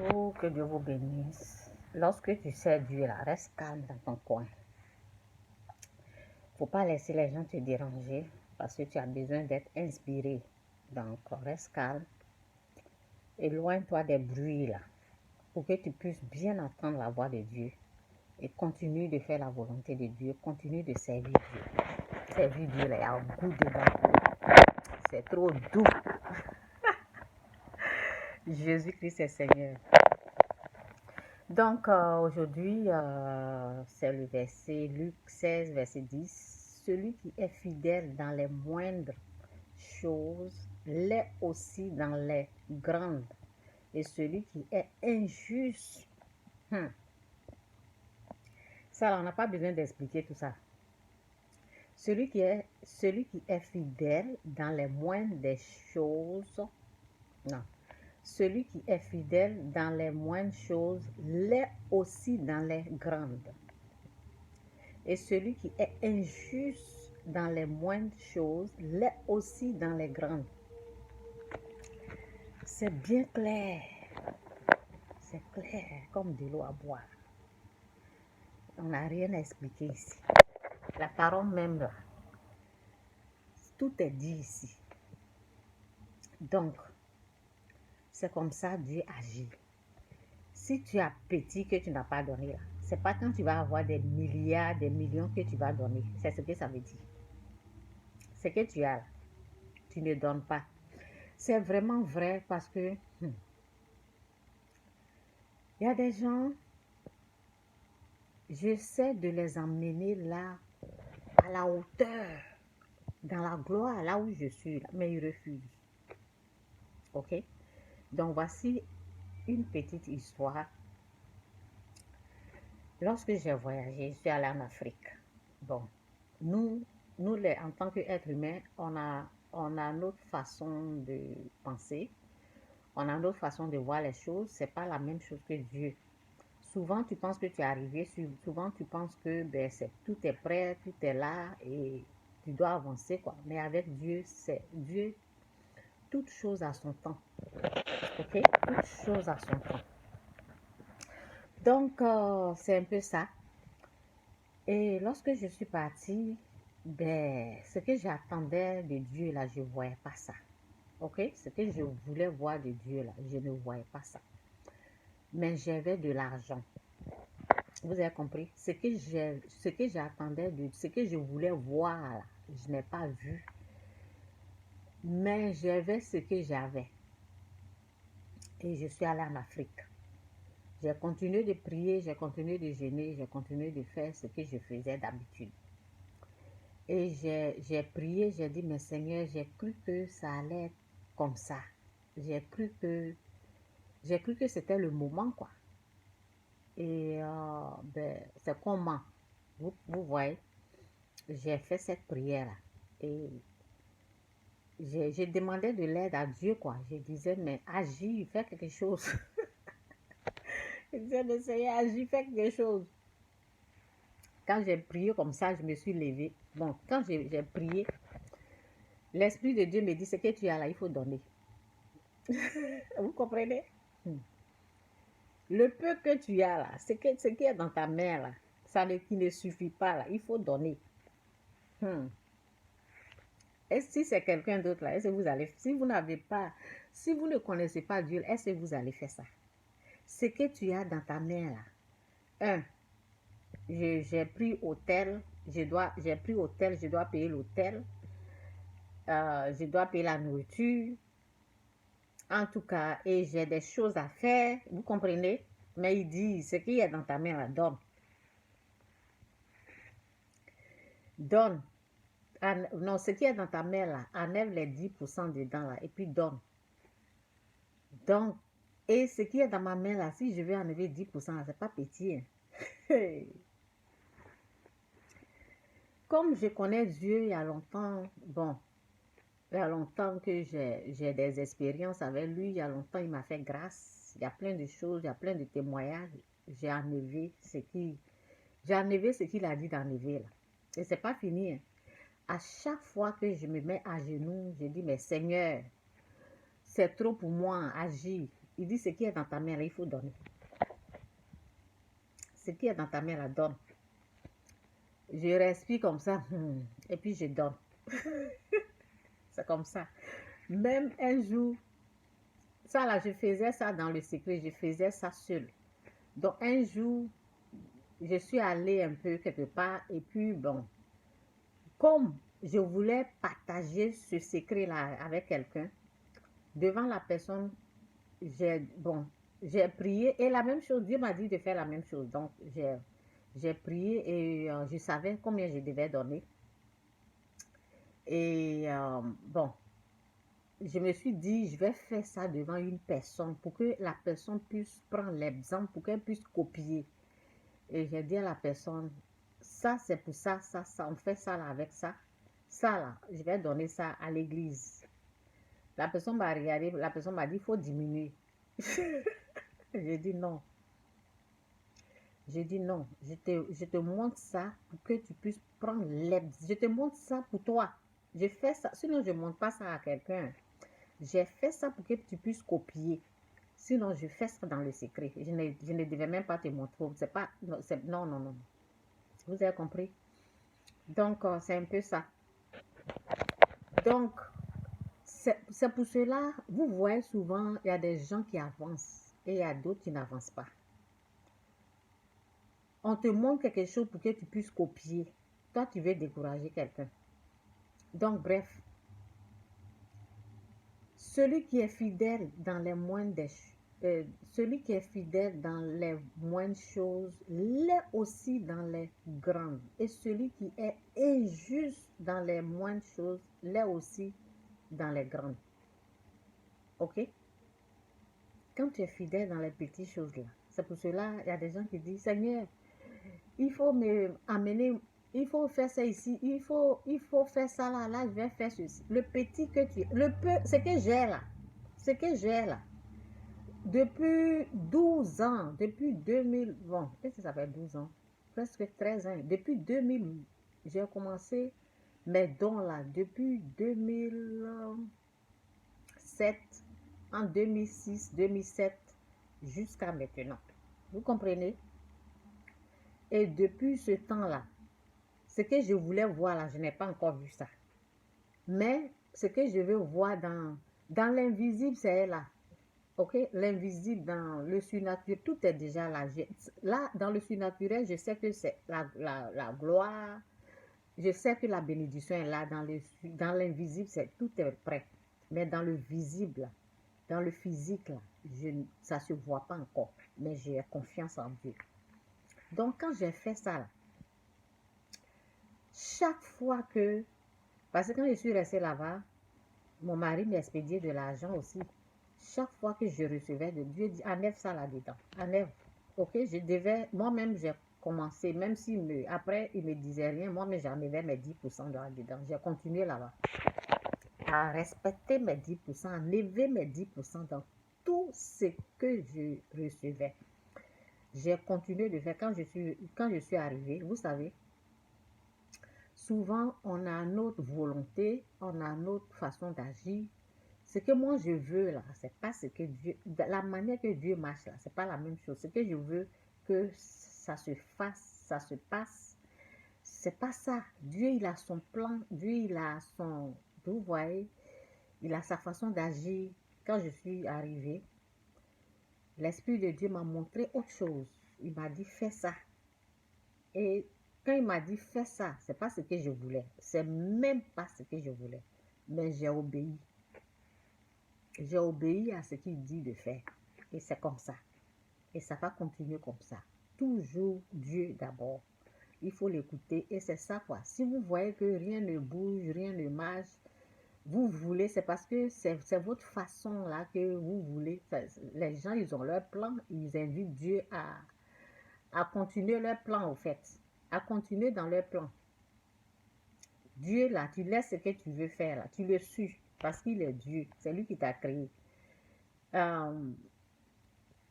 Bonjour, que Dieu vous bénisse. Lorsque tu sais Dieu, là, reste calme dans ton coin. Faut pas laisser les gens te déranger parce que tu as besoin d'être inspiré. Donc, reste calme. Éloigne-toi des bruits là pour que tu puisses bien entendre la voix de Dieu et continue de faire la volonté de Dieu. Continue de servir Dieu. Servir Dieu, là, il y a un goût dedans. C'est trop doux. Jésus-Christ est Seigneur. Donc, aujourd'hui, c'est le verset Luc 16, verset 10. Celui qui est fidèle dans les moindres choses l'est aussi dans les grandes. Et celui qui est injuste, ça, là, on n'a pas besoin d'expliquer tout ça. Celui qui est fidèle dans les moindres des choses, non. Celui qui est fidèle dans les moindres choses l'est aussi dans les grandes. Et celui qui est injuste dans les moindres choses l'est aussi dans les grandes. C'est bien clair. C'est clair comme de l'eau à boire. On n'a rien à expliquer ici. La parole même là, tout est dit ici. Donc, c'est comme ça Dieu agit. Si tu as petit que tu n'as pas donné là, c'est pas quand tu vas avoir des milliards, des millions que tu vas donner. C'est ce que ça veut dire. Ce que tu as là, tu ne donnes pas. C'est vraiment vrai parce que il y a des gens, j'essaie de les emmener là, à la hauteur, dans la gloire, là où je suis, là, mais ils refusent. Ok? Donc voici une petite histoire. Lorsque j'ai voyagé, je suis allée en Afrique. Bon, nous en tant qu'êtres humains, on a notre façon de penser, on a notre façon de voir les choses. C'est pas la même chose que Dieu. Souvent, tu penses que tu es arrivé, souvent tu penses que ben, tout est prêt, tout est là et tu dois avancer, quoi. Mais avec Dieu, c'est Dieu, toute chose à son temps. Ok? Toute chose à son temps. Donc, c'est un peu ça. Et lorsque je suis partie, ben, ce que j'attendais de Dieu, là, je ne voyais pas ça. Ok? Ce que je voulais voir de Dieu, là, je ne voyais pas ça. Mais j'avais de l'argent. Vous avez compris? Ce que j'attendais, ce que je voulais voir, là, je n'ai pas vu. Mais j'avais ce que j'avais. Et je suis allée en Afrique. J'ai continué de prier, j'ai continué de jeûner, j'ai continué de faire ce que je faisais d'habitude. Et j'ai prié, j'ai dit, mais Seigneur, j'ai cru que ça allait être comme ça. J'ai cru que c'était le moment, quoi. Et ben, c'est comment? Vous voyez, j'ai fait cette prière-là. Et j'ai demandé de l'aide à Dieu, quoi. Je disais, mais agis, fais quelque chose. Je disais, mais Seigneur, agis, fais quelque chose. Quand j'ai prié comme ça, je me suis levée. Bon, quand j'ai prié, l'Esprit de Dieu me dit, ce que tu as là, il faut donner. Vous comprenez? Le peu que tu as là, ce qui est dans ta main là, qui ne suffit pas là, il faut donner. Et si c'est quelqu'un d'autre là, est-ce que vous allez, si vous n'avez pas, si vous ne connaissez pas Dieu, est-ce que vous allez faire ça? Ce que tu as dans ta main là, j'ai pris hôtel, je dois payer l'hôtel, je dois payer la nourriture, en tout cas, et j'ai des choses à faire, vous comprenez? Mais il dit, ce qui est dans ta main là, donne. Donne. Non, ce qui est dans ta main là, enlève les 10% dedans là, et puis donne. Donc, et ce qui est dans ma main là, si je vais enlever 10%, c'est pas petit. Hein. Comme je connais Dieu il y a longtemps, bon, il y a longtemps que j'ai des expériences avec lui, il y a longtemps il m'a fait grâce, il y a plein de choses, il y a plein de témoignages, j'ai enlevé ce qu'il a dit d'enlever là. Et c'est pas fini. Hein. À chaque fois que je me mets à genoux, je dis, mais Seigneur, c'est trop pour moi, agis. Il dit, ce qui est dans ta main, là, il faut donner. Ce qui est dans ta main, là, donne. Je respire comme ça, et puis je donne. C'est comme ça. Même un jour, ça là, je faisais ça dans le secret, je faisais ça seul. Donc un jour, je suis allée un peu quelque part, et puis bon, comme je voulais partager ce secret-là avec quelqu'un, devant la personne, j'ai prié, et la même chose, Dieu m'a dit de faire la même chose. Donc j'ai prié, et je savais combien je devais donner. Et bon, je me suis dit, je vais faire ça devant une personne pour que la personne puisse prendre l'exemple, pour qu'elle puisse copier. Et j'ai dit à la personne, ça c'est pour ça, ça, on fait ça là avec ça. Ça là, je vais donner ça à l'église. La personne m'a regardé, la personne m'a dit, il faut diminuer. J'ai dit non. J'ai dit non, je te montre ça pour que tu puisses prendre l'exemple. Je te montre ça pour toi. Je fais ça, sinon je ne montre pas ça à quelqu'un. J'ai fait ça pour que tu puisses copier. Sinon, je fais ça dans le secret. Je ne devais même pas te montrer. C'est pas, non, non, non. Vous avez compris? Donc, c'est un peu ça. Donc, c'est pour cela, vous voyez souvent, il y a des gens qui avancent et il y a d'autres qui n'avancent pas. On te montre quelque chose pour que tu puisses copier. Toi, tu veux décourager quelqu'un. Donc, bref, celui qui est fidèle dans les moindres celui qui est fidèle dans les moindres choses l'est aussi dans les grandes. Et celui qui est injuste dans les moindres choses l'est aussi dans les grandes. Ok? Quand tu es fidèle dans les petites choses là, c'est pour cela il y a des gens qui disent, Seigneur, il faut me amener, il faut faire ça ici, il faut faire ça là, là, je vais faire ceci. Le petit que tu, le peu, ce que j'ai là, depuis 12 ans, depuis 2000, bon, qu'est-ce que ça fait 12 ans? Presque 13 ans. Depuis 2000, j'ai commencé mes dons là, depuis 2007, en 2006, 2007, jusqu'à maintenant. Vous comprenez? Et depuis ce temps-là, ce que je voulais voir là, je n'ai pas encore vu ça. Mais ce que je veux voir dans l'invisible, c'est là. Ok, l'invisible dans le surnaturel, tout est déjà là. Là, dans le surnaturel, je sais que c'est la gloire. Je sais que la bénédiction est là. Dans l'invisible, tout est prêt. Mais dans le visible, dans le physique, là, ça ne se voit pas encore. Mais j'ai confiance en Dieu. Donc, quand j'ai fait ça, là, chaque fois que... Parce que quand je suis restée là-bas, mon mari m'expédiait de l'argent aussi. Chaque fois que je recevais de Dieu, dit, enlève ça là-dedans. Enlève. Ok, je devais, moi-même, j'ai commencé, même si après, il ne me disait rien, moi-même, j'enlevais mes 10% là-dedans. J'ai continué là-bas à respecter mes 10%, à enlever mes 10% dans tout ce que je recevais. J'ai continué de faire. Quand je suis arrivée, vous savez, souvent, on a notre volonté, on a notre façon d'agir. Ce que moi je veux là, c'est pas ce que Dieu, la manière que Dieu marche là, c'est pas la même chose. Ce que je veux que ça se fasse, ça se passe, c'est pas ça. Dieu, il a son plan, Dieu, il a son, vous voyez, il a sa façon d'agir. Quand je suis arrivée, l'Esprit de Dieu m'a montré autre chose. Il m'a dit, fais ça. Et quand il m'a dit, fais ça, c'est pas ce que je voulais. C'est même pas ce que je voulais. Mais j'ai obéi. J'ai obéi à ce qu'il dit de faire. Et c'est comme ça. Et ça va continuer comme ça. Toujours Dieu d'abord. Il faut l'écouter. Et c'est ça quoi. Si vous voyez que rien ne bouge, rien ne marche, vous voulez, c'est parce que c'est votre façon là que vous voulez. Les gens, ils ont leur plan. Ils invitent Dieu à continuer leur plan au fait. À continuer dans leur plan. Dieu là, tu laisses ce que tu veux faire là. Tu le suis. Parce qu'il est Dieu. C'est lui qui t'a créé. Comment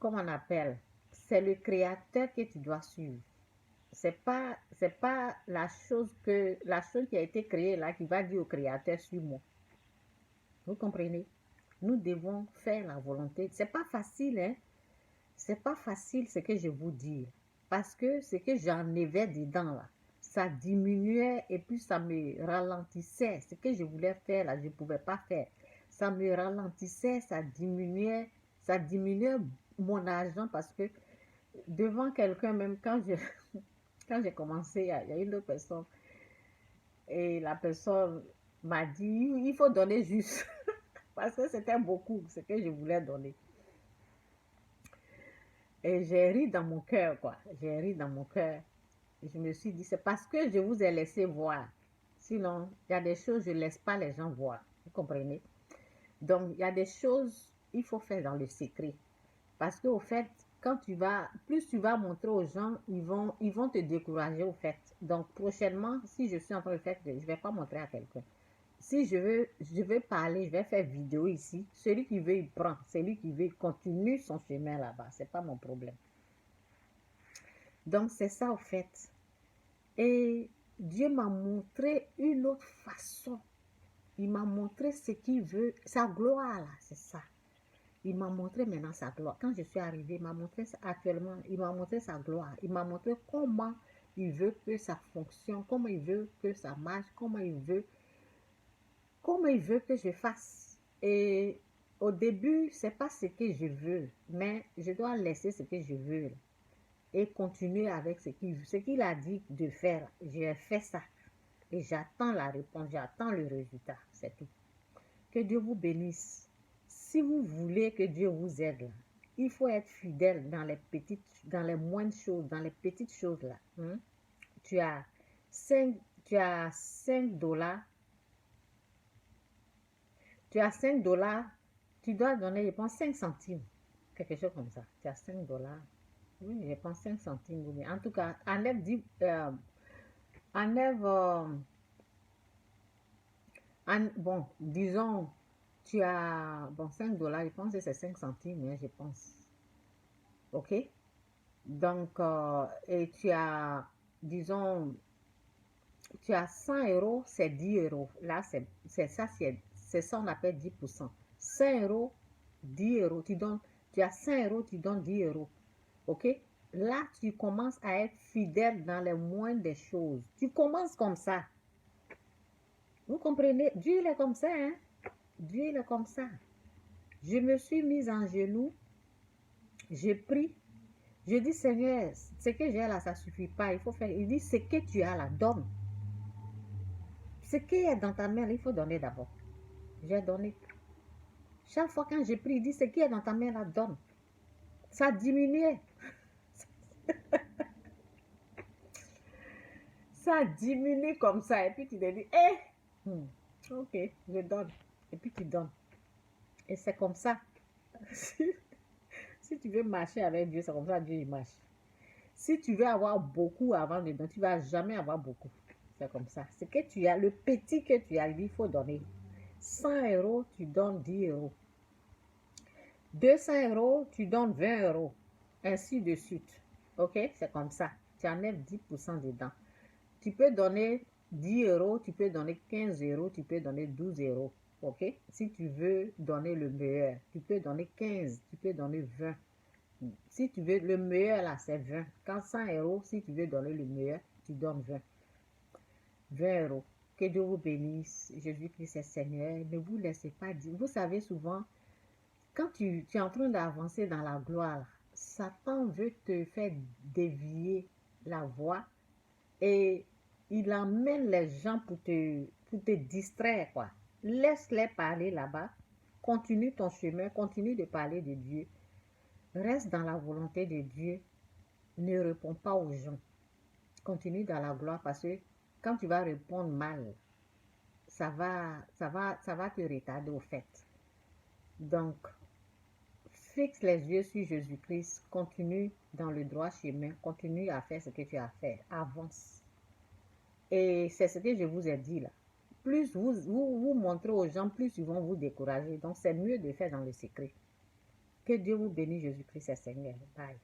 on appelle, c'est le créateur que tu dois suivre. C'est pas la chose qui a été créée là qui va dire au créateur suis-moi. Vous comprenez? Nous devons faire la volonté. C'est pas facile, hein. C'est pas facile ce que je vous dis. Parce que ce que j'enlevais dedans, là, ça diminuait et puis ça me ralentissait. Ce que je voulais faire, là, je ne pouvais pas faire. Ça me ralentissait, ça diminuait mon argent parce que devant quelqu'un, même quand j'ai commencé, il y a une autre personne et la personne m'a dit, il faut donner juste parce que c'était beaucoup ce que je voulais donner. Et j'ai ri dans mon cœur, quoi. J'ai ri dans mon cœur. Et je me suis dit, c'est parce que je vous ai laissé voir. Sinon, il y a des choses, je ne laisse pas les gens voir. Vous comprenez? Donc, il y a des choses, il faut faire dans le secret. Parce qu'au fait, plus tu vas montrer aux gens, ils vont te décourager au fait. Donc, prochainement, si je suis en train de faire, je ne vais pas montrer à quelqu'un. Si je veux parler, je vais faire vidéo ici. Celui qui veut, il prend. Celui qui veut, il continue son chemin là-bas. Ce n'est pas mon problème. Donc, c'est ça au fait. Et Dieu m'a montré une autre façon. Il m'a montré ce qu'il veut, sa gloire là, c'est ça. Il m'a montré maintenant sa gloire. Quand je suis arrivée, il m'a montré actuellement, il m'a montré sa gloire. Il m'a montré comment il veut que ça fonctionne, comment il veut que ça marche, comment il veut que je fasse. Et au début, c'est pas ce que je veux, mais je dois laisser ce que je veux et continuer avec ce qu'il a dit de faire. J'ai fait ça et j'attends la réponse, j'attends le résultat, c'est tout. Que Dieu vous bénisse. Si vous voulez que Dieu vous aide, il faut être fidèle dans les moindres choses, dans les petites choses là. Tu as 5 $. Tu as 5 $. Tu dois donner, je pense, 5 centimes. Quelque chose comme ça. Tu as 5 $. Oui, je pense 5 centimes. En tout cas, enlève bon, disons, tu as, bon, 5 $, je pense que c'est 5 centimes, hein, je pense. OK? Donc, et tu as, disons, tu as 100 €, c'est 10 €. Là, c'est ça, c'est ça, on appelle 10%. 5 €, 10 €. Tu as 5 €, tu donnes 10 €. OK? Là, tu commences à être fidèle dans les moindres des choses. Tu commences comme ça. Vous comprenez? Dieu, il est comme ça, hein? Dieu, il est comme ça. Je me suis mise en genoux. Je prie. Je dis, Seigneur, ce que j'ai là, ça ne suffit pas. Il faut faire. Il dit, ce que tu as là, donne. Ce qui est dans ta main, il faut donner d'abord. J'ai donné. Chaque fois quand je prie, il dit, ce qui est dans ta main là, donne. Ça diminuait. Ça diminue comme ça. Et puis tu te dis, ok, je donne. Et puis tu donnes. Et c'est comme ça. Si tu veux marcher avec Dieu, c'est comme ça Dieu il marche. Si tu veux avoir beaucoup avant de donner, tu ne vas jamais avoir beaucoup. C'est comme ça. Ce que tu as, le petit que tu as, il faut donner. 100 €, tu donnes 10 €. 200 €, tu donnes 20 €. Ainsi de suite. OK? C'est comme ça. Tu enlèves 10% dedans. Tu peux donner 10 €, tu peux donner 15 €, tu peux donner 12 €. OK? Si tu veux donner le meilleur, tu peux donner 15, tu peux donner 20. Si tu veux, le meilleur là, c'est 20. Quand 100 €, si tu veux donner le meilleur, tu donnes 20. 20 €. Que Dieu vous bénisse. Jésus-Christ est Seigneur. Ne vous laissez pas dire. Vous savez souvent, quand tu es en train d'avancer dans la gloire, Satan veut te faire dévier la voie et il emmène les gens pour te distraire, quoi. Laisse-les parler là-bas. Continue ton chemin, continue de parler de Dieu. Reste dans la volonté de Dieu. Ne réponds pas aux gens. Continue dans la gloire parce que quand tu vas répondre mal, ça va te retarder au fait. Donc, fixe les yeux sur Jésus-Christ. Continue dans le droit chemin. Continue à faire ce que tu as à faire. Avance. Et c'est ce que je vous ai dit là. Plus vous montrez aux gens, plus ils vont vous décourager. Donc, c'est mieux de faire dans le secret. Que Dieu vous bénisse, Jésus-Christ est Seigneur. Bye.